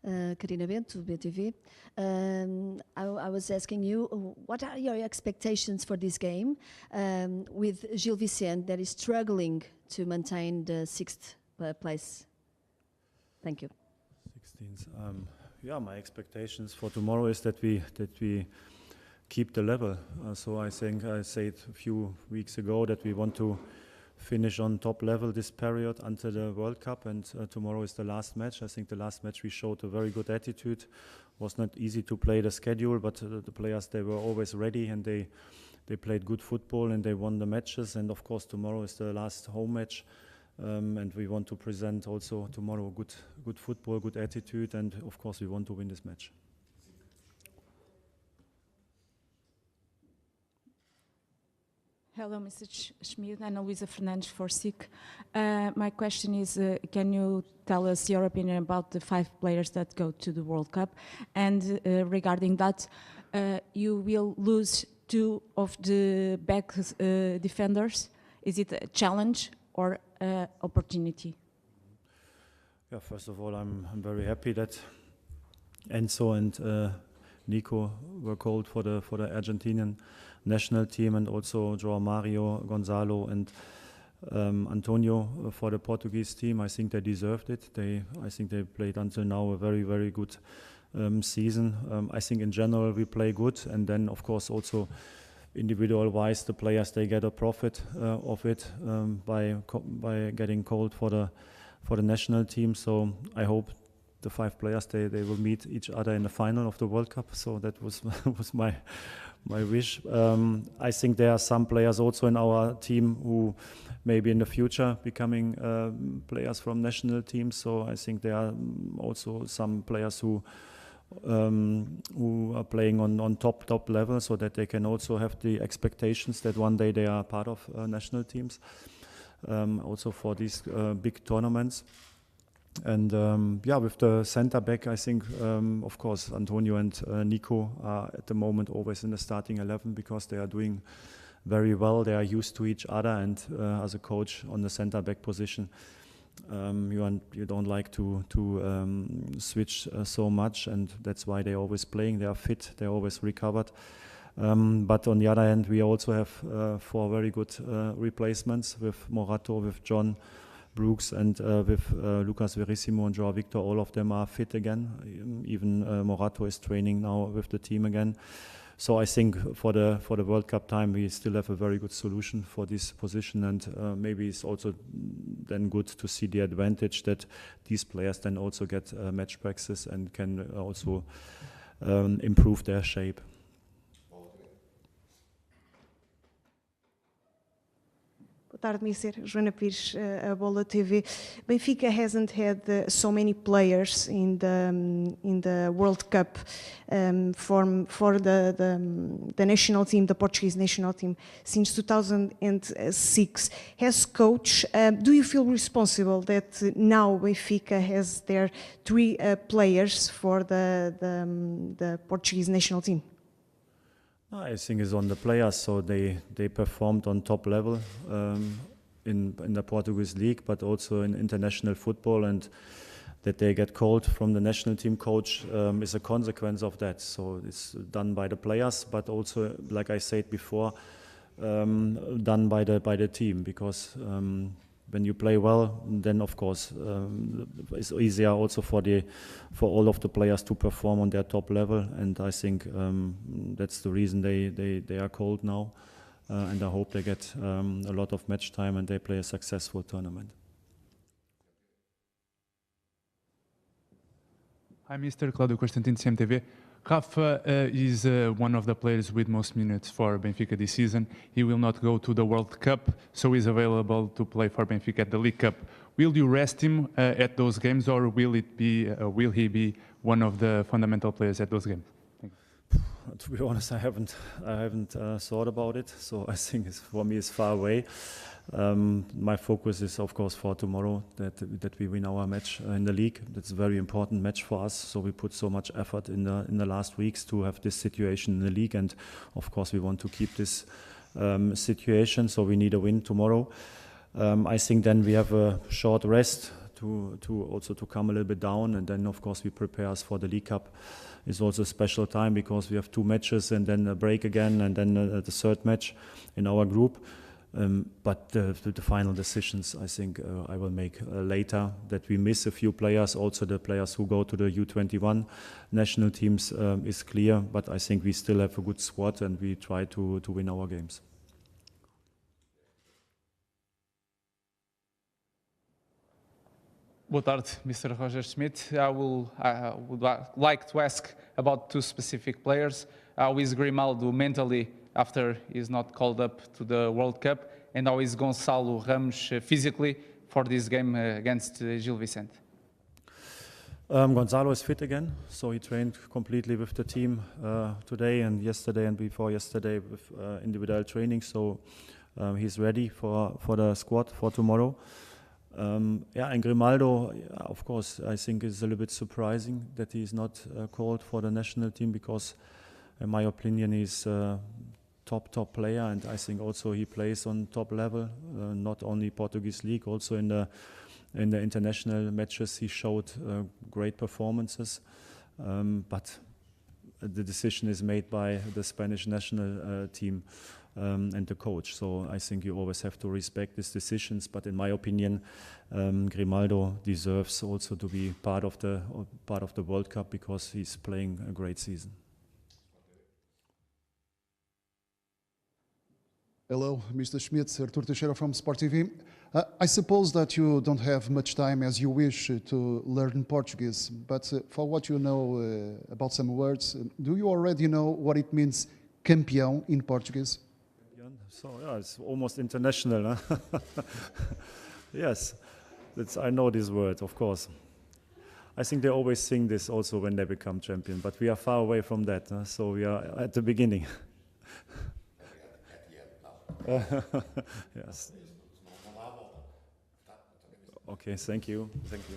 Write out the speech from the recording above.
Karina Bento, BTV. I was asking you, what are your expectations for this game with Gil Vicente that is struggling to maintain the 6th place? Thank you. 16th. Yeah, my expectations for tomorrow is that we keep the level. So I think I said a few weeks ago that we want to finish on top level this period until the World Cup, and tomorrow is the last match. I think the last match we showed a very good attitude. Was not easy to play the schedule, but the players, they were always ready, and they played good football and they won the matches. And of course tomorrow is the last home match, and we want to present also tomorrow good football, good attitude, and of course we want to win this match. Hello, Mr. Schmid. Ana Luisa Fernandes for SIC. My question is, can you tell us your opinion about the 5 players that go to the World Cup? And regarding that, you will lose 2 of the back defenders. Is it a challenge or opportunity? Yeah, first of all, I'm very happy that Enzo and Nico were called for the Argentinian national team, and also João Mario, Gonzalo, and Antonio for the Portuguese team. I think they deserved it. I think they played until now a very, very good season. I think in general we play good, and then of course also individual-wise the players, they get a profit of it by getting called for the national team. So I hope the 5 players they will meet each other in the final of the World Cup. So that was my wish. I think there are some players also in our team who maybe in the future becoming players from national teams. So I think there are also some players who are playing on top level, so that they can also have the expectations that one day they are part of national teams, also for these big tournaments. And yeah, with the center back, I think, of course, Antonio and Nico are at the moment always in the starting 11 because they are doing very well. They are used to each other, and as a coach on the center back position, you don't like to switch so much, and that's why they're always playing. They are fit. They're always recovered. But on the other hand, we also have 4 very good replacements with Morato, with John Brooks, and with Lucas Verissimo and Joao Victor. All of them are fit again. Even Morato is training now with the team again. So I think for the World Cup time we still have a very good solution for this position, and maybe it's also then good to see the advantage that these players then also get match practice and can also improve their shape. Boa tarde, Mister. Joana Pires, a Bola TV. Benfica hasn't had so many players in the World Cup for the national team, the Portuguese national team, since 2006. As coach, do you feel responsible that now Benfica has their 3 players for the Portuguese national team? I think it's on the players, so they performed on top level in the Portuguese league, but also in international football, and that they get called from the national team coach is a consequence of that. So it's done by the players, but also, like I said before, done by the team, because when you play well, then of course it's easier also for all of the players to perform on their top level, and I think that's the reason they are called now, and I hope they get a lot of match time and they play a successful tournament. Hi, Mr. Claudio Constantino, CMTV. Rafa is one of the players with most minutes for Benfica this season. He will not go to the World Cup, so he's available to play for Benfica at the League Cup. Will you rest him at those games, or will he be one of the fundamental players at those games? Thank you. To be honest, I haven't thought about it, so I think for me it's far away. My focus is, of course, for tomorrow that we win our match in the league. That's a very important match for us. So we put so much effort in the last weeks to have this situation in the league, and of course we want to keep this situation. So we need a win tomorrow. I think then we have a short rest to also to come a little bit down, and then of course we prepare us for the League Cup. It's also a special time because we have 2 matches and then a break again, and then the third match in our group. But the final decisions, I think, I will make later. That we miss a few players, also the players who go to the U21 national teams, is clear. But I think we still have a good squad, and we try to win our games. Boa tarde, Mr. Roger Schmidt. I would like to ask about 2 specific players. How is Grimaldo mentally after he's not called up to the World Cup? And how is Gonçalo Ramos physically for this game against Gil Vicente? Gonzalo is fit again, so he trained completely with the team today and yesterday and before yesterday with individual training. So he's ready for the squad for tomorrow. And Grimaldo, of course, I think it's a little bit surprising that he's not called for the national team, because, in my opinion, he's a top player, and I think also he plays on top level, not only Portuguese league, also in the international matches he showed great performances. But the decision is made by the Spanish national team. And the coach. So I think you always have to respect these decisions. But in my opinion, Grimaldo deserves also to be part of the World Cup, because he's playing a great season. Hello, Mr. Schmidt, Artur Teixeira from Sport TV. I suppose that you don't have much time as you wish to learn Portuguese, but for what you know about some words, do you already know what it means campeão in Portuguese? So yeah, it's almost international. Huh? Yes, I know this word, of course. I think they always sing this also when they become champion, but we are far away from that. So we are at the beginning. Yes. Okay, thank you. Thank you.